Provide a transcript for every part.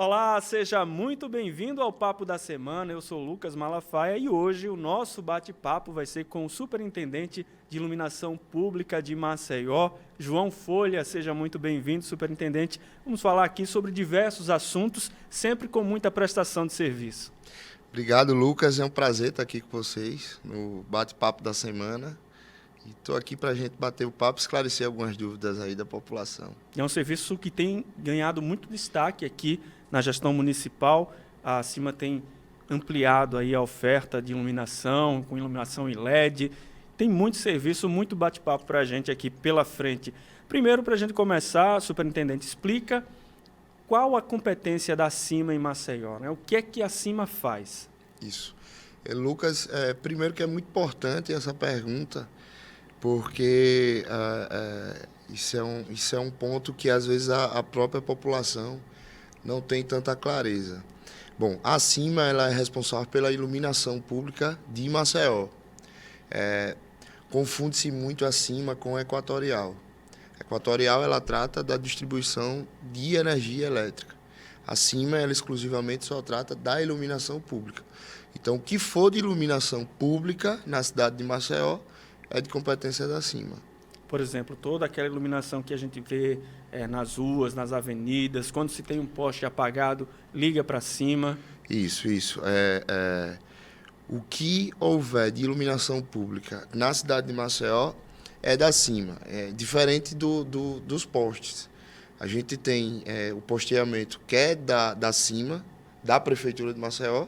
Olá, seja muito bem-vindo ao Papo da Semana. Eu sou Lucas Malafaia e hoje o nosso bate-papo vai ser com o Superintendente de Iluminação Pública de Maceió, João Folha. Seja muito bem-vindo, Superintendente. Vamos falar aqui sobre diversos assuntos, sempre com muita prestação de serviço. Obrigado, Lucas. É um prazer estar aqui com vocês no bate-papo da semana. E estou aqui para a gente bater o papo e esclarecer algumas dúvidas aí da população. É um serviço que tem ganhado muito destaque aqui na gestão municipal. A CIMA tem ampliado aí a oferta de iluminação, com iluminação em LED. Tem muito serviço, muito bate-papo para a gente aqui pela frente. Primeiro, para a gente começar, superintendente, explica qual a competência da CIMA em Maceió, né? O que é que a CIMA faz? Isso. Lucas, primeiro que é muito importante essa pergunta, porque isso é um ponto que às vezes a própria população não tem tanta clareza. Bom, a CIMA ela é responsável pela iluminação pública de Maceió. Confunde-se muito a CIMA com a Equatorial. A Equatorial ela trata da distribuição de energia elétrica. A CIMA ela exclusivamente só trata da iluminação pública. Então, o que for de iluminação pública na cidade de Maceió é de competência da CIMA. Por exemplo, toda aquela iluminação que a gente vê nas ruas, nas avenidas, quando se tem um poste apagado, liga para cima. Isso. O que houver de iluminação pública na cidade de Maceió é da CIMA, é diferente dos postes. A gente tem o posteamento que é da CIMA, da Prefeitura de Maceió,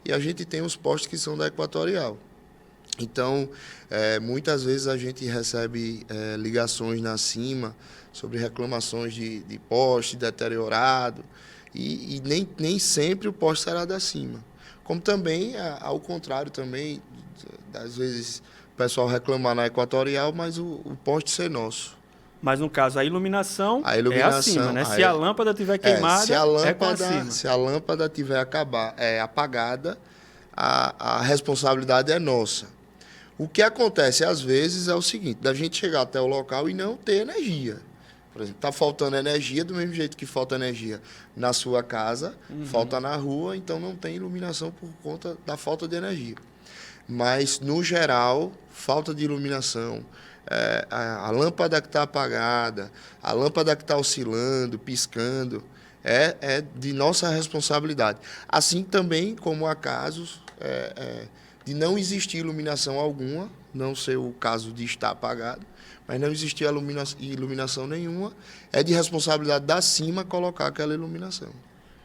e a gente tem os postes que são da Equatorial. Então, muitas vezes a gente recebe ligações na CIMA sobre reclamações de poste deteriorado e nem sempre o poste será da CIMA. Como também, ao contrário também, às vezes o pessoal reclamar na Equatorial, mas o poste ser nosso. Mas, no caso, a iluminação é a CIMA, né? Se a lâmpada estiver queimada, é com a CIMA. Se a lâmpada estiver apagada, a responsabilidade é nossa. O que acontece, às vezes, é o seguinte, da gente chegar até o local e não ter energia. Por exemplo, está faltando energia, do mesmo jeito que falta energia na sua casa, falta na rua, então não tem iluminação por conta da falta de energia. Mas, no geral, falta de iluminação, a lâmpada que está apagada, a lâmpada que está oscilando, piscando, é de nossa responsabilidade. Assim também como há casos de não existir iluminação alguma, não ser o caso de estar apagado, mas não existir iluminação nenhuma, é de responsabilidade da CIMA colocar aquela iluminação.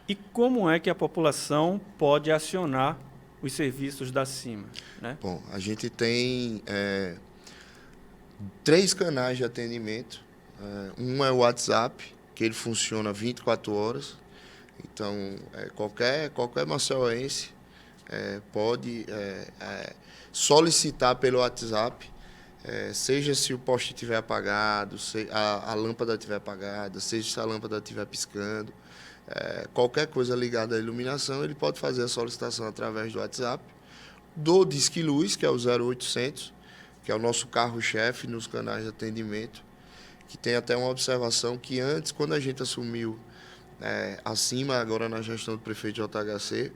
E como é que a população pode acionar os serviços da CIMA, né? Bom, a gente tem 3 canais de atendimento. Um é o WhatsApp, que ele funciona 24 horas. Então, qualquer maceioense pode solicitar pelo WhatsApp, seja se o poste estiver apagado, se a lâmpada estiver apagada, seja se a lâmpada estiver piscando, qualquer coisa ligada à iluminação, ele pode fazer a solicitação através do WhatsApp, do Disque Luz, que é o 0800, que é o nosso carro-chefe nos canais de atendimento, que tem até uma observação que antes, quando a gente assumiu acima, agora na gestão do prefeito JHC,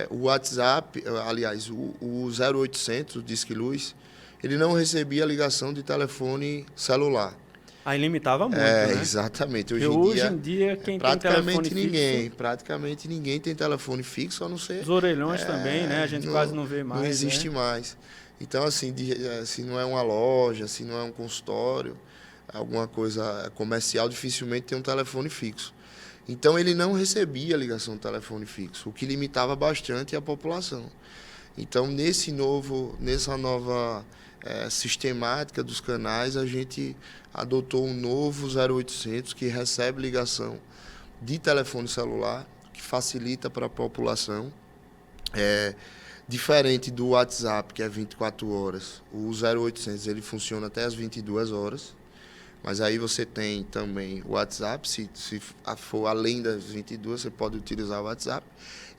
o WhatsApp, aliás, o 0800, o Disque Luz, ele não recebia ligação de telefone celular. Aí limitava muito, né? Exatamente. Hoje em dia, quem tem telefone fixo... Praticamente ninguém tem telefone fixo, a não ser... Os orelhões também, né? A gente quase não vê mais. Não existe mais. Então, assim, se não é uma loja, se não é um consultório, alguma coisa comercial, dificilmente tem um telefone fixo. Então, ele não recebia ligação de telefone fixo, o que limitava bastante a população. Então, nessa nova sistemática dos canais, a gente adotou um novo 0800 que recebe ligação de telefone celular, que facilita para a população. Diferente do WhatsApp, que é 24 horas, o 0800 ele funciona até as 22 horas. Mas aí você tem também o WhatsApp, se for além das 22, você pode utilizar o WhatsApp.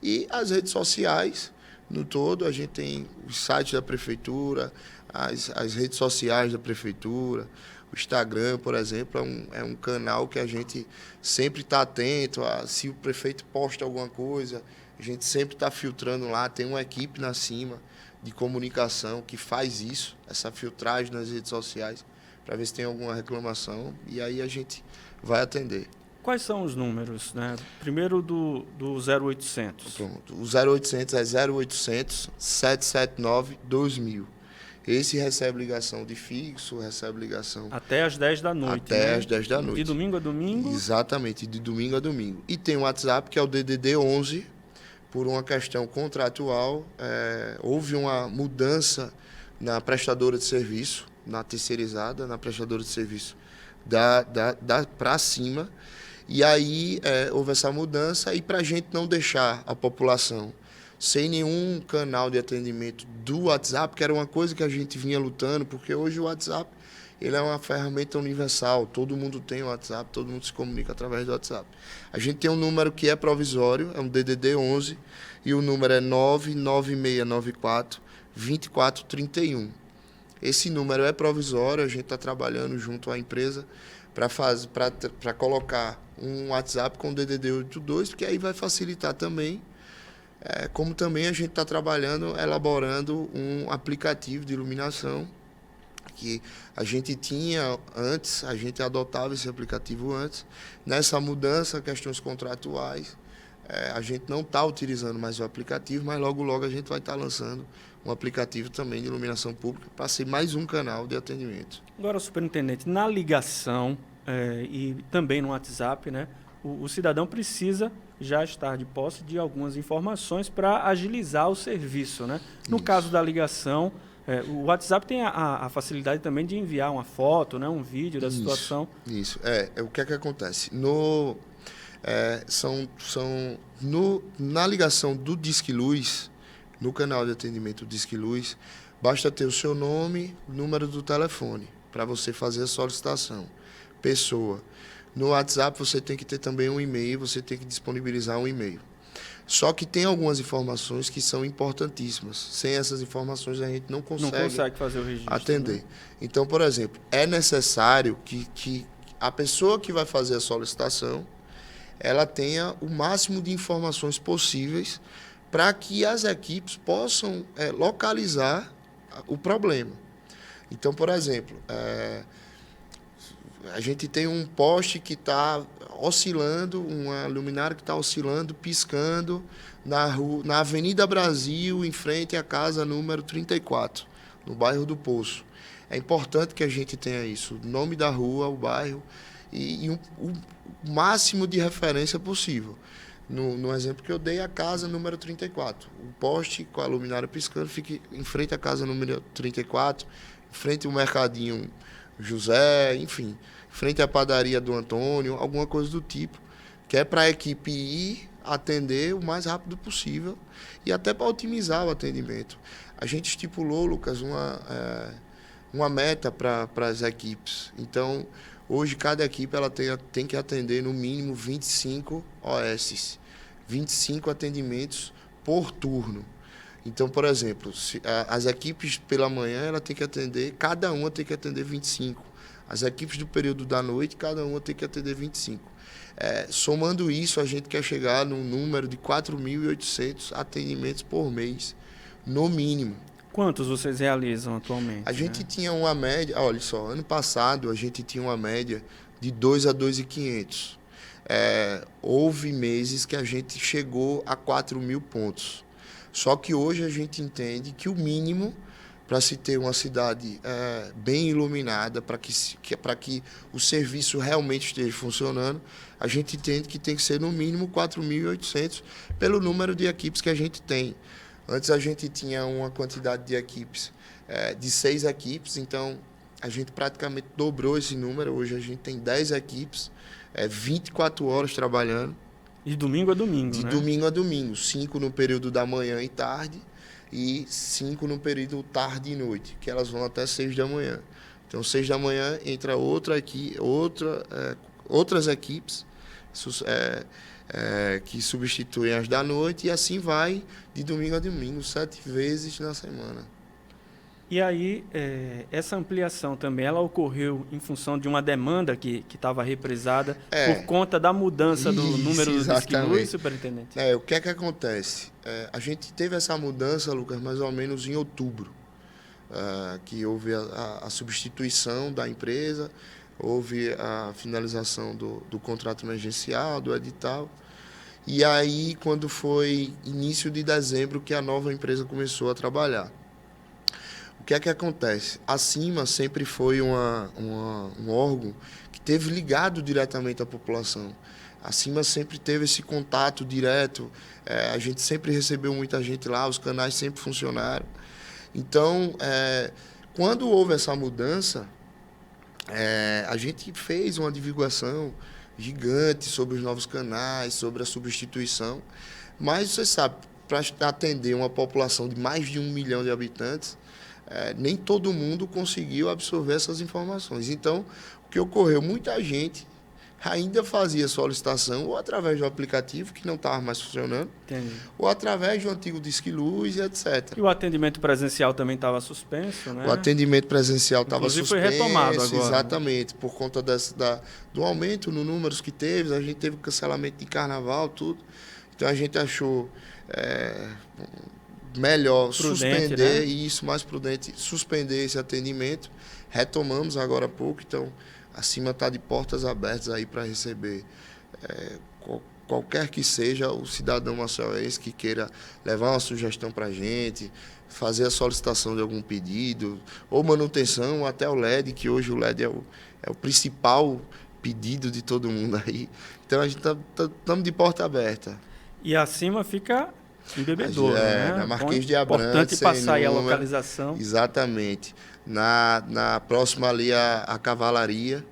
E as redes sociais, no todo, a gente tem os sites da prefeitura, as redes sociais da prefeitura, O Instagram, por exemplo, é um canal que a gente sempre está atento a se o prefeito posta alguma coisa, a gente sempre está filtrando lá, tem uma equipe na cima de comunicação que faz isso, essa filtragem nas redes sociais, para ver se tem alguma reclamação, e aí a gente vai atender. Quais são os números, né? Primeiro do 0800. Pronto. O 0800 é 0800 779 2000. Esse recebe ligação de fixo, recebe ligação... Até às 10 da noite, Até né? às 10 da noite. De domingo a domingo? Exatamente, de domingo a domingo. E tem o WhatsApp, que é o DDD 11, por uma questão contratual. Houve uma mudança na prestadora de serviço, na terceirizada, na prestadora de serviço para cima. E aí houve essa mudança, e para a gente não deixar a população sem nenhum canal de atendimento do WhatsApp, que era uma coisa que a gente vinha lutando, porque hoje o WhatsApp ele é uma ferramenta universal, todo mundo tem o WhatsApp, todo mundo se comunica através do WhatsApp. A gente tem um número que é provisório, é um DDD 11, e o número é 99694 2431. Esse número é provisório, a gente está trabalhando junto à empresa para colocar um WhatsApp com DDD 82, porque aí vai facilitar também, como também a gente está trabalhando, elaborando um aplicativo de iluminação, que a gente tinha antes, a gente adotava esse aplicativo antes. Nessa mudança, questões contratuais, a gente não está utilizando mais o aplicativo, mas logo a gente vai estar lançando um aplicativo também de iluminação pública para ser mais um canal de atendimento. Agora, superintendente, na ligação e também no WhatsApp, né, o cidadão precisa já estar de posse de algumas informações para agilizar o serviço, né? No caso da ligação, o WhatsApp tem a facilidade também de enviar uma foto, né, um vídeo da situação. Isso. O que é que acontece? Na ligação do Disque Luz, no canal de atendimento do Disque Luz, basta ter o seu nome, número do telefone, para você fazer a solicitação. Pessoa. No WhatsApp você tem que ter também um e-mail, você tem que disponibilizar um e-mail. Só que tem algumas informações que são importantíssimas. Sem essas informações a gente não consegue fazer o registro, atender. Né? Então, por exemplo, é necessário que a pessoa que vai fazer a solicitação ela tenha o máximo de informações possíveis para que as equipes possam localizar o problema. Então, por exemplo, a gente tem um poste que está oscilando, uma luminária que está oscilando, piscando, na Avenida Brasil, em frente à casa número 34, no bairro do Poço. É importante que a gente tenha isso, o nome da rua, o bairro e o máximo de referência possível. No exemplo que eu dei, a casa número 34. O poste com a luminária piscando fica em frente à casa número 34, em frente ao mercadinho José, enfim, frente à padaria do Antônio, alguma coisa do tipo, que é para a equipe ir atender o mais rápido possível e até para otimizar o atendimento. A gente estipulou, Lucas, uma meta para as equipes. Então, hoje cada equipe ela tem que atender no mínimo 25 OS, 25 atendimentos por turno. Então, por exemplo, as equipes pela manhã, ela tem que atender, cada uma tem que atender 25. As equipes do período da noite, cada uma tem que atender 25. Somando isso, a gente quer chegar num número de 4.800 atendimentos por mês, no mínimo. Quantos vocês realizam atualmente? A gente tinha uma média, olha só, ano passado a gente tinha uma média de 2 a 2.500. Houve meses que a gente chegou a 4.000 pontos. Só que hoje a gente entende que o mínimo para se ter uma cidade bem iluminada, para que o serviço realmente esteja funcionando, a gente entende que tem que ser no mínimo 4.800 pelo número de equipes que a gente tem. Antes a gente tinha uma quantidade de equipes, de 6 equipes, então a gente praticamente dobrou esse número. Hoje a gente tem 10 equipes, 24 horas trabalhando. De domingo a domingo, De né? domingo a domingo. 5 no período da manhã e tarde e 5 no período tarde e noite, que elas vão até 6 da manhã. Então, 6 da manhã entra outras equipes que substituem as da noite, e assim vai de domingo a domingo, 7 vezes na semana. E aí, essa ampliação também, ela ocorreu em função de uma demanda que estava represada por conta da mudança do número do Disque Luz, superintendente? O que é que acontece? A gente teve essa mudança, Lucas, mais ou menos em outubro, que houve a substituição da empresa, houve a finalização do contrato emergencial, do edital. E aí, quando foi início de dezembro, que a nova empresa começou a trabalhar. O que é que acontece? A CIMA sempre foi um órgão que esteve ligado diretamente à população. A CIMA sempre teve esse contato direto, a gente sempre recebeu muita gente lá, os canais sempre funcionaram. Então, quando houve essa mudança, a gente fez uma divulgação gigante sobre os novos canais, sobre a substituição. Mas, você sabe, para atender uma população de mais de 1 milhão de habitantes, nem todo mundo conseguiu absorver essas informações. Então, o que ocorreu? Muita gente ainda fazia solicitação ou através do aplicativo, que não estava mais funcionando, Entendi. ou através do antigo Disque Luz, etc. E o atendimento presencial também estava suspenso, né? O atendimento presencial estava suspenso. Foi retomado agora. Exatamente, por conta do aumento no números que teve, a gente teve cancelamento de carnaval, tudo. Então, a gente achou melhor prudente, suspender, né? Mais prudente, suspender esse atendimento. Retomamos agora há pouco, então a CIMA está de portas abertas aí para receber qualquer que seja o cidadão maceiense que queira levar uma sugestão para a gente, fazer a solicitação de algum pedido, ou manutenção, ou até o LED, que hoje o LED é o principal pedido de todo mundo aí. Então a gente estamos de porta aberta. E a CIMA fica em Bebedouro, né? Na Marquês de Abrantes. Importante passar aí a localização. Exatamente. Na próxima ali a Cavalaria.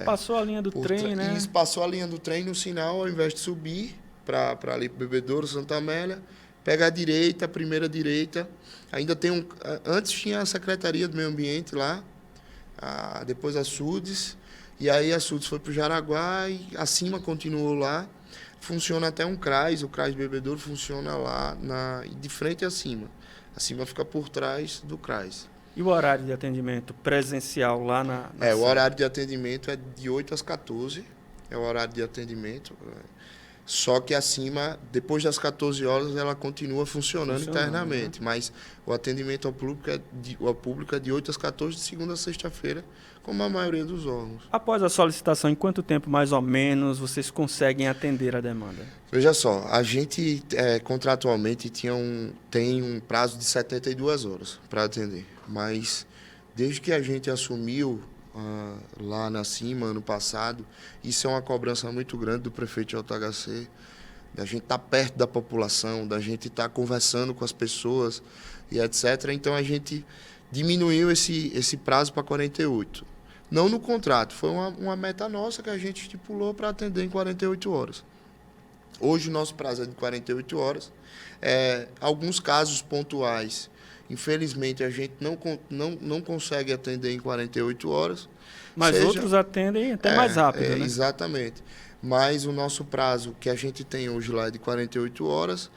Passou a linha do trem, né? Isso, passou a linha do trem no sinal, ao invés de subir para ali para Bebedouro, Santa Amélia, pega a direita, a primeira direita. Ainda tem antes tinha a Secretaria do Meio Ambiente lá, depois a SUDES, e aí a SUDES foi para o Jaraguá e a CIMA continuou lá. Funciona até um CRAS, o CRAS Bebedouro funciona lá de frente à CIMA. A CIMA fica por trás do CRAS. E o horário de atendimento presencial lá na o horário de atendimento é de 8 às 14, é o horário de atendimento. Só que a CIMA, depois das 14 horas, ela continua funcionando internamente. Né? Mas o atendimento ao público é de 8 às 14, de segunda a sexta-feira, como a maioria dos órgãos. Após a solicitação, em quanto tempo, mais ou menos, vocês conseguem atender a demanda? Veja só, a gente contratualmente tem um prazo de 72 horas para atender. Mas desde que a gente assumiu lá na CIMA, ano passado, isso é uma cobrança muito grande do prefeito de JHC, da gente estar perto da população, da gente estar conversando com as pessoas e etc. Então, a gente diminuiu esse prazo para 48. Não no contrato, foi uma meta nossa que a gente estipulou para atender em 48 horas. Hoje, o nosso prazo é de 48 horas. Alguns casos pontuais, infelizmente, a gente não consegue atender em 48 horas. Mas outros atendem até mais rápido, né? Exatamente. Mas o nosso prazo que a gente tem hoje lá é de 48 horas.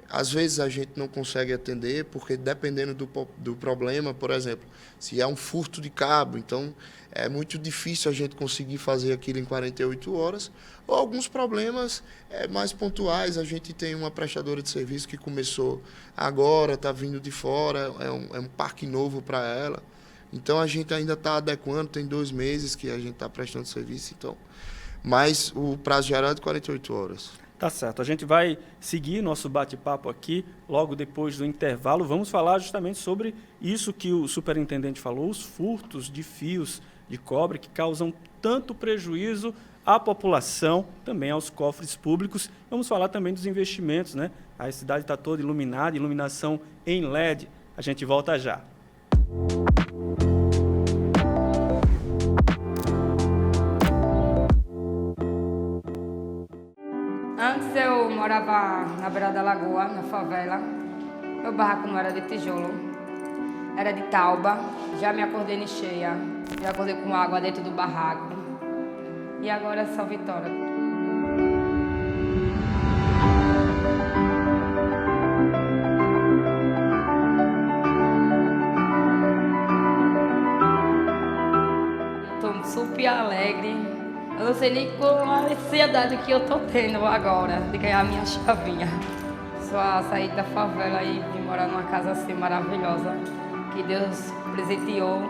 Às vezes a gente não consegue atender, porque dependendo do problema, por exemplo, se há um furto de cabo, então é muito difícil a gente conseguir fazer aquilo em 48 horas. Ou alguns problemas mais pontuais. A gente tem uma prestadora de serviço que começou agora, está vindo de fora, é um parque novo para ela. Então, a gente ainda está adequando, tem 2 meses que a gente está prestando serviço, então. Mas o prazo geral é de 48 horas. Tá certo. A gente vai seguir nosso bate-papo aqui, logo depois do intervalo. Vamos falar justamente sobre isso que o superintendente falou, os furtos de fios de cobre que causam tanto prejuízo à população, também aos cofres públicos. Vamos falar também dos investimentos, né? A cidade está toda iluminada, iluminação em LED. A gente volta já. Antes eu morava na beira da lagoa, na favela. Meu barraco não era de tijolo, era de tauba. Já me acordei em cheia, já acordei com água dentro do barraco. E agora é só vitória. super alegre. Eu não sei nem qual a ansiedade que eu tô tendo agora de ganhar a minha chavinha. Só sair da favela e vir morar numa casa assim maravilhosa que Deus presenteou.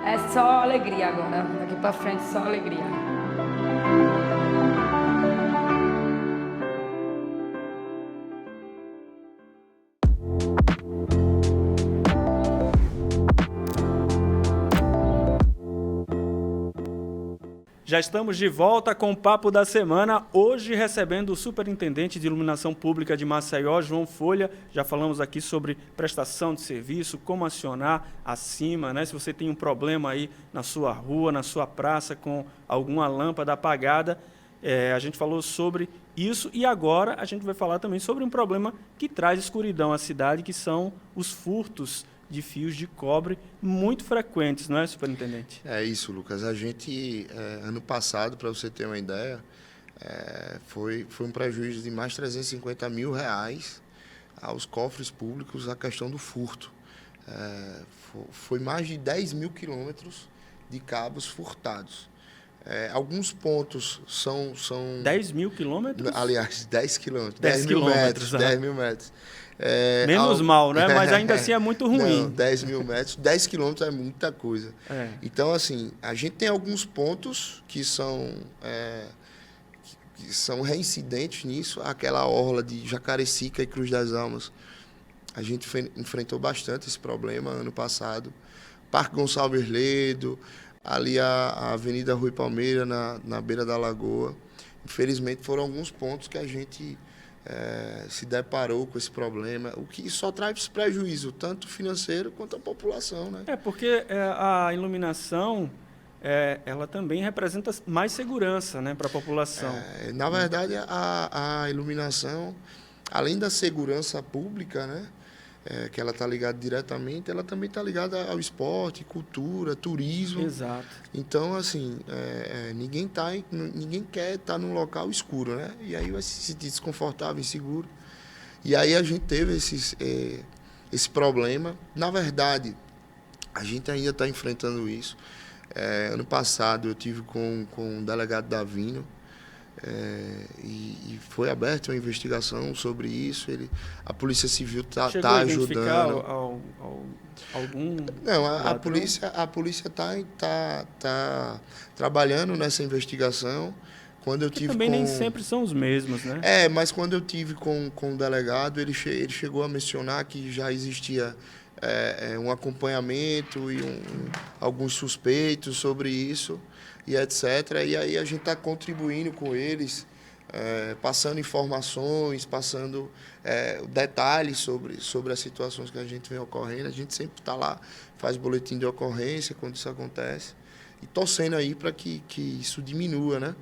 É só alegria agora. Daqui pra frente, só alegria. Já estamos de volta com o Papo da Semana, hoje recebendo o Superintendente de Iluminação Pública de Maceió, João Folha. Já falamos aqui sobre prestação de serviço, como acionar acima, né? Se você tem um problema aí na sua rua, na sua praça, com alguma lâmpada apagada, a gente falou sobre isso e agora a gente vai falar também sobre um problema que traz escuridão à cidade, que são os furtos de fios de cobre muito frequentes, não é, superintendente? É isso, Lucas. A gente, ano passado, para você ter uma ideia, foi um prejuízo de mais de R$350 mil aos cofres públicos a questão do furto. Foi mais de 10 mil quilômetros de cabos furtados. Alguns pontos são... 10 mil quilômetros? Aliás, 10 quilômetros. 10 mil metros. né? 10 mil metros. Menos mal, né? Mas ainda assim é muito ruim. Não, 10 mil metros. 10 quilômetros é muita coisa. Então, assim, a gente tem alguns pontos que são reincidentes nisso. Aquela orla de Jacarecica e Cruz das Almas. A gente enfrentou bastante esse problema ano passado. Parque Gonçalves Ledo, ali a Avenida Rui Palmeira, na beira da lagoa. Infelizmente, foram alguns pontos que a gente se deparou com esse problema, o que só traz prejuízo, tanto financeiro quanto à população, né? Porque a iluminação, ela também representa mais segurança, né, para a população. Na verdade, a iluminação, além da segurança pública, né, que ela está ligada diretamente, ela também está ligada ao esporte, cultura, turismo. Exato. Então, assim, ninguém quer estar num local escuro, né? E aí vai se sentir desconfortável, inseguro. E aí a gente teve esse problema. Na verdade, a gente ainda está enfrentando isso. Ano passado eu tive com o delegado Davino, e foi aberta uma investigação sobre isso. A Polícia Civil está ajudando. Algum? Não, a polícia está trabalhando nessa investigação. Quando eu tive também nem sempre são os mesmos, né? Mas quando eu tive com o delegado, ele chegou a mencionar que já existia um acompanhamento e alguns suspeitos sobre isso e etc. E aí a gente está contribuindo com eles, passando informações, passando detalhes sobre as situações que a gente vem ocorrendo. A gente sempre está lá, faz boletim de ocorrência quando isso acontece e torcendo aí para que isso diminua, né?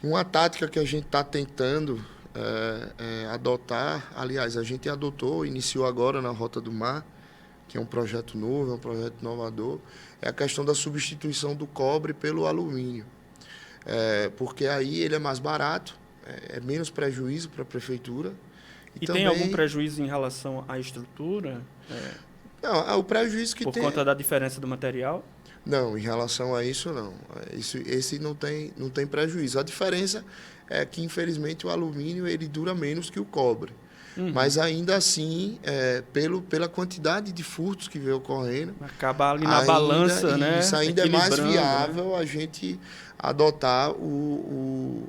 Uma tática que a gente está tentando adotar, aliás, a gente iniciou agora na Rota do Mar, que é um projeto novo, é um projeto inovador, é a questão da substituição do cobre pelo alumínio. Porque aí ele é mais barato, é menos prejuízo para a prefeitura. E também, tem algum prejuízo em relação à estrutura? Não, o prejuízo que tem... Por conta da diferença do material? Não, em relação a isso, não. Esse não tem prejuízo. A diferença é que, infelizmente, o alumínio ele dura menos que o cobre. Uhum. Mas, ainda assim, pela quantidade de furtos que vem ocorrendo... Acaba ali na balança, né? Isso ainda é mais viável, né? A gente adotar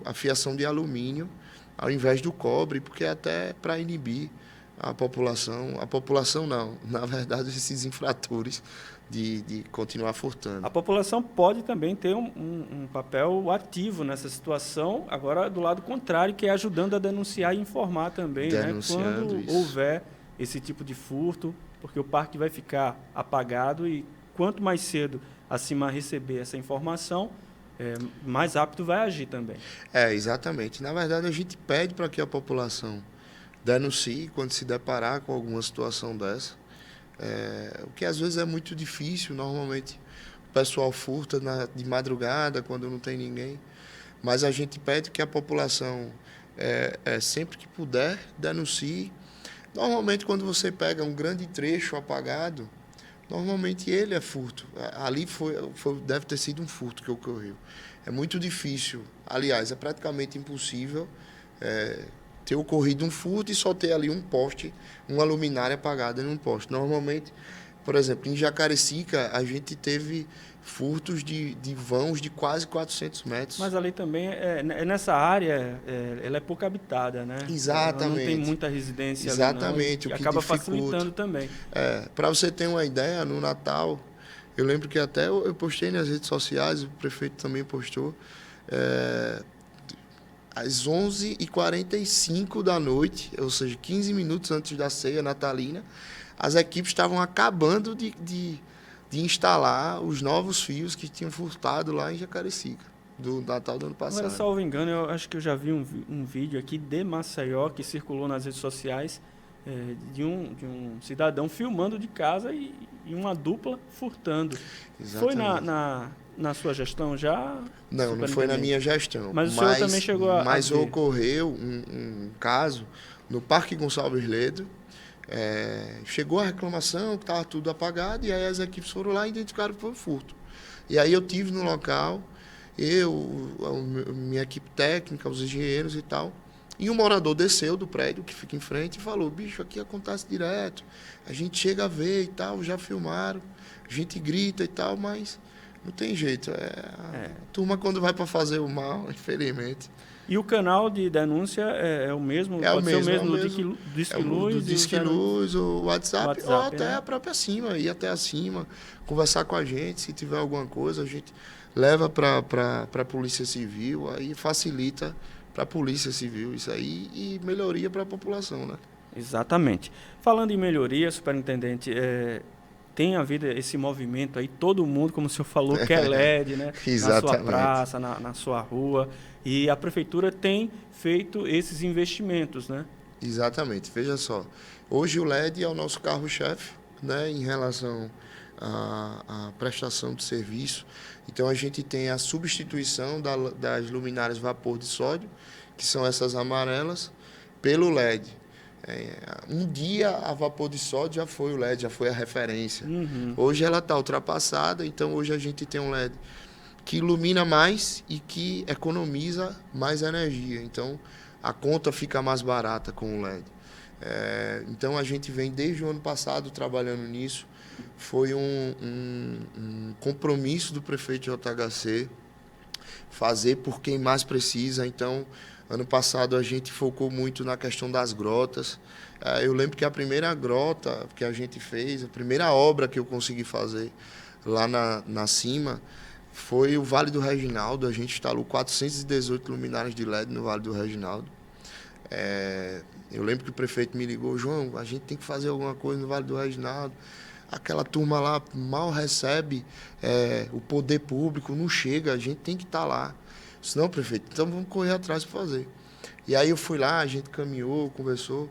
a fiação de alumínio ao invés do cobre, porque é até para inibir a população não, na verdade, esses infratores de continuar furtando. A população pode também ter um papel ativo nessa situação, agora do lado contrário, que é ajudando a denunciar e informar também, né? Quando houver esse tipo de furto, porque o parque vai ficar apagado e quanto mais cedo a CIMAR receber essa informação, mais rápido vai agir também. Exatamente. Na verdade, a gente pede para que a população denuncie quando se deparar com alguma situação dessa. O que às vezes é muito difícil. Normalmente o pessoal furta de madrugada, quando não tem ninguém. Mas a gente pede que a população, sempre que puder, denuncie. Normalmente, quando você pega um grande trecho apagado, normalmente ele é furto. Ali deve ter sido um furto que ocorreu. É muito difícil, aliás, é praticamente impossível ter ocorrido um furto e só ter ali um poste, uma luminária apagada em um poste. Normalmente, por exemplo, em Jacarecica, a gente teve furtos de vãos de quase 400 metros. Mas ali também, nessa área, ela é pouco habitada, né? Exatamente. Ela não tem muita residência. Exatamente, ali, não, o que acaba dificulta. facilitando também. Para você ter uma ideia, no Natal, eu lembro que até eu postei nas redes sociais, o prefeito também postou, às 11h45 da noite, ou seja, 15 minutos antes da ceia natalina, as equipes estavam acabando de instalar os novos fios que tinham furtado lá em Jacarecica, do Natal do ano passado. Agora, salvo engano, eu acho que eu já vi um vídeo aqui de Maceió que circulou nas redes sociais de um cidadão filmando de casa e uma dupla furtando. Exatamente. Foi na sua gestão já? Não foi na minha gestão. Mas o senhor também chegou a Mas ver. ocorreu um caso no Parque Gonçalves Ledo. Chegou a reclamação que estava tudo apagado, e aí as equipes foram lá e identificaram que foi um furto. E aí eu tive no local, minha equipe técnica, os engenheiros e tal, e um morador desceu do prédio que fica em frente e falou: bicho, aqui acontece direto, a gente chega a ver e tal, já filmaram, a gente grita e tal, mas não tem jeito. A turma, quando vai para fazer o mal, infelizmente. E o canal de denúncia é o mesmo? Pode ser o mesmo do Disque Luz? Do Disque Luz, o WhatsApp, ou até, né? a própria Cima, ir até acima, conversar com a gente, se tiver alguma coisa, a gente leva para a Polícia Civil, aí facilita para a Polícia Civil isso aí, e melhoria para a população, né? Exatamente. Falando em melhoria, superintendente, tem havido esse movimento aí, todo mundo, como o senhor falou, quer LED, né? Na sua praça, na sua rua. E a prefeitura tem feito esses investimentos, né? Exatamente. Veja só, hoje o LED é o nosso carro-chefe, né, em relação à prestação de serviço. Então, a gente tem a substituição das luminárias vapor de sódio, que são essas amarelas, pelo LED. Um dia a vapor de sódio já foi o LED, já foi a referência. Uhum. Hoje ela está ultrapassada, então hoje a gente tem um LED que ilumina mais e que economiza mais energia. Então, a conta fica mais barata com o LED. Então, a gente vem desde o ano passado trabalhando nisso. Foi um compromisso do prefeito de JHC fazer por quem mais precisa. Então, ano passado a gente focou muito na questão das grotas. Eu lembro que a primeira grota que a gente fez, a primeira obra que eu consegui fazer lá na Cima, foi o Vale do Reginaldo. A gente instalou 418 luminárias de LED no Vale do Reginaldo. Eu lembro que o prefeito me ligou: João, a gente tem que fazer alguma coisa no Vale do Reginaldo. Aquela turma lá mal recebe o poder público, não chega, a gente tem que estar lá. Eu disse: não, prefeito, então vamos correr atrás para fazer. E aí eu fui lá, a gente caminhou, conversou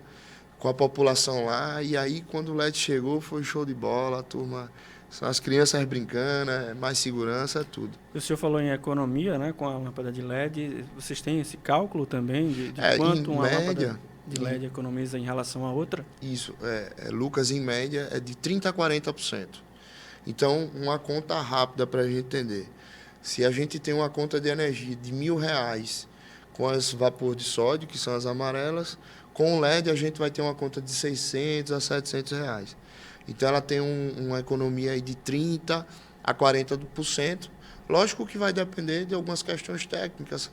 com a população lá, e aí quando o LED chegou foi show de bola, a turma... São as crianças brincando, mais segurança, tudo. O senhor falou em economia, né, com a lâmpada de LED. Vocês têm esse cálculo também de quanto uma lâmpada de LED economiza em relação à outra? Isso. Lucas, em média, é de 30% a 40%. Então, uma conta rápida para a gente entender. Se a gente tem uma conta de energia de R$1.000 com as vapor de sódio, que são as amarelas, com o LED a gente vai ter uma conta de R$600 a R$700. Então, ela tem uma economia aí de 30% a 40%. Lógico que vai depender de algumas questões técnicas,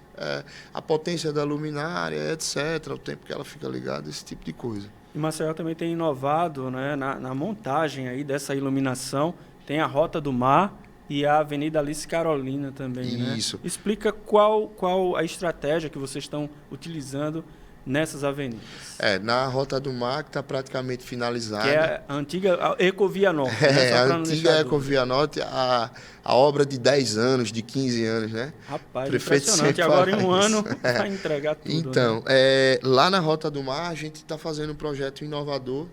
a potência da luminária, etc., o tempo que ela fica ligada, esse tipo de coisa. E Maceió também tem inovado, né, na montagem aí dessa iluminação. Tem a Rota do Mar e a Avenida Alice Carolina também, né? Isso. Explica qual a estratégia que vocês estão utilizando nessas avenidas. Na Rota do Mar, que está praticamente finalizada. Que é a antiga Ecovia Norte. Né? A antiga Ecovia Norte, a obra de 10 anos, de 15 anos, né? Rapaz, impressionante. Agora em um ano vai entregar tudo. Então, né? Lá na Rota do Mar, a gente está fazendo um projeto inovador.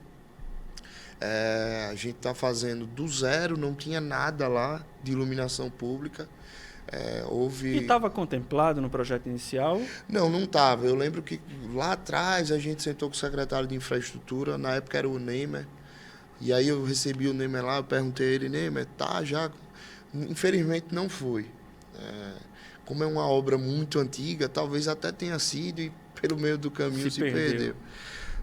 A gente está fazendo do zero, não tinha nada lá de iluminação pública. E estava contemplado no projeto inicial? Não estava. Eu lembro que lá atrás a gente sentou com o secretário de Infraestrutura, na época era o Neymer, E aí eu recebi o Neymar lá, eu perguntei a ele, Neymar, tá já? Infelizmente não foi. Como é uma obra muito antiga, talvez até tenha sido e pelo meio do caminho se perdeu.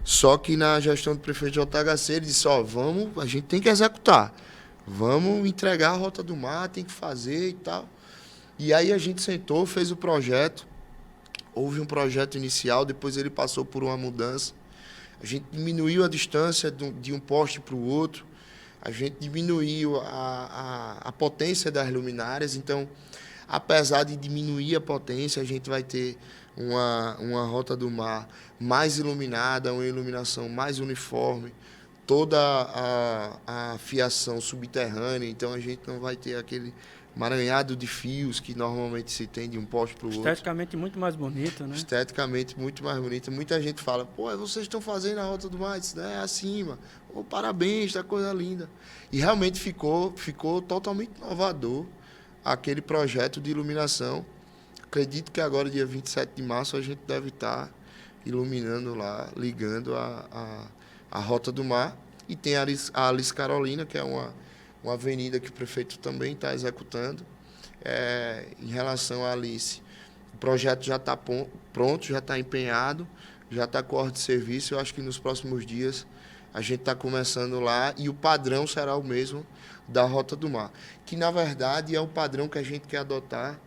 Só que na gestão do prefeito JHC, ele disse, a gente tem que executar. Vamos entregar a Rota do Mar, tem que fazer e tal. E aí a gente sentou, fez o projeto. Houve um projeto inicial, depois ele passou por uma mudança. A gente diminuiu a distância de um poste para o outro. A gente diminuiu a potência das luminárias. Então, apesar de diminuir a potência, a gente vai ter uma Rota do Mar mais iluminada, uma iluminação mais uniforme, toda a fiação subterrânea. Então, a gente não vai ter aquele emaranhado de fios que normalmente se tem de um poste para o outro. Esteticamente muito mais bonito, né? Esteticamente muito mais bonito. Muita gente fala, vocês estão fazendo a Rota do Mar, né? Acima. Parabéns, tá coisa linda. E realmente ficou totalmente inovador aquele projeto de iluminação. Acredito que agora, dia 27 de março, a gente deve estar iluminando lá, ligando a Rota do Mar. E tem a Alice Carolina, que é uma avenida que o prefeito também está executando. Em relação à Alice, o projeto já está pronto, já está empenhado, já está com ordem de serviço. Eu acho que nos próximos dias a gente está começando lá e o padrão será o mesmo da Rota do Mar, que na verdade é o padrão que a gente quer adotar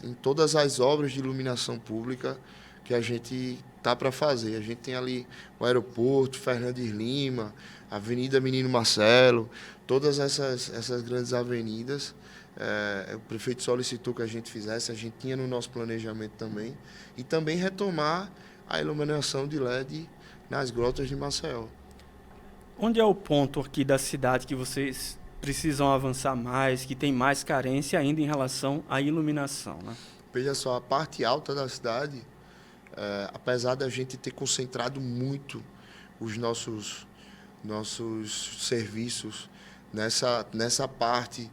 em todas as obras de iluminação pública que a gente está para fazer. A gente tem ali o aeroporto, Fernandes Lima, Avenida Menino Marcelo, todas essas grandes avenidas. O prefeito solicitou que a gente fizesse, a gente tinha no nosso planejamento também, e também retomar a iluminação de LED nas grotas de Maceió. Onde é o ponto aqui da cidade que vocês precisam avançar mais, que tem mais carência ainda em relação à iluminação, né? Veja só, a parte alta da cidade, apesar da gente ter concentrado muito os nossos serviços nessa parte,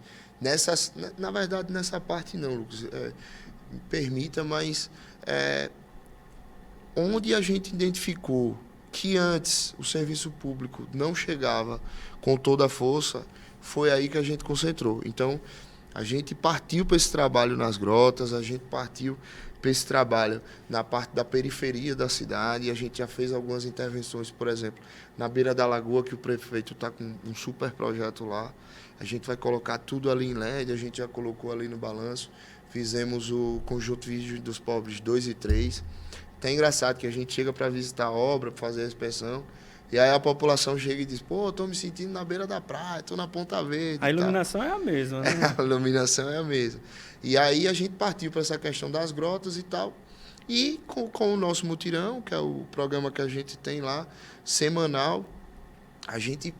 na verdade nessa parte não, Lucas, me permita, mas onde a gente identificou que antes o serviço público não chegava com toda a força, foi aí que a gente concentrou. Então, a gente partiu para esse trabalho nas grotas, a gente partiu para esse trabalho na parte da periferia da cidade, e a gente já fez algumas intervenções, por exemplo, na beira da lagoa, que o prefeito está com um super projeto lá. A gente vai colocar tudo ali em LED, a gente já colocou ali no balanço, fizemos o conjunto Vídeo dos Pobres 2 e 3. É engraçado que a gente chega para visitar a obra, para fazer a inspeção, e aí a população chega e diz, estou me sentindo na beira da praia, estou na Ponta Verde. A iluminação é a mesma, né? A iluminação é a mesma. E aí a gente partiu para essa questão das grotas e tal, e com o nosso mutirão, que é o programa que a gente tem lá, semanal, a gente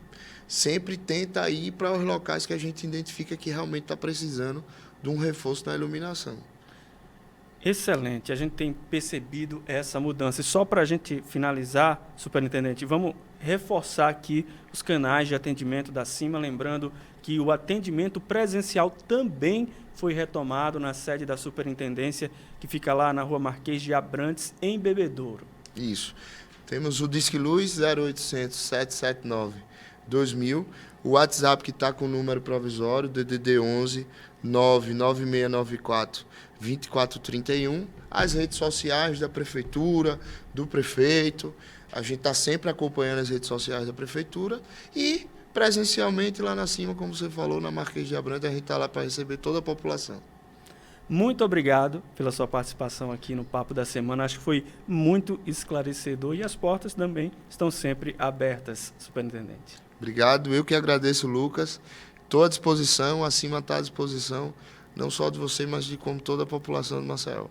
sempre tenta ir para os locais que a gente identifica que realmente está precisando de um reforço na iluminação. Excelente, a gente tem percebido essa mudança. E só para a gente finalizar, superintendente, vamos reforçar aqui os canais de atendimento da CIMA, lembrando que o atendimento presencial também foi retomado na sede da superintendência, que fica lá na Rua Marquês de Abrantes, em Bebedouro. Isso. Temos o Disque Luz 0800 779 2000, o WhatsApp que está com o número provisório, DDD 11 99694 2431, as redes sociais da prefeitura, do prefeito. A gente está sempre acompanhando as redes sociais da prefeitura e presencialmente lá na cima, como você falou, na Marquês de Abrantes, a gente está lá para receber toda a população. Muito obrigado pela sua participação aqui no Papo da Semana. Acho que foi muito esclarecedor e as portas também estão sempre abertas, superintendente. Obrigado, eu que agradeço, Lucas. Estou à disposição, a CIMA está à disposição, não só de você, mas de como toda a população de Maceió.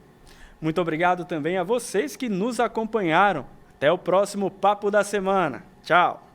Muito obrigado também a vocês que nos acompanharam. Até o próximo Papo da Semana. Tchau!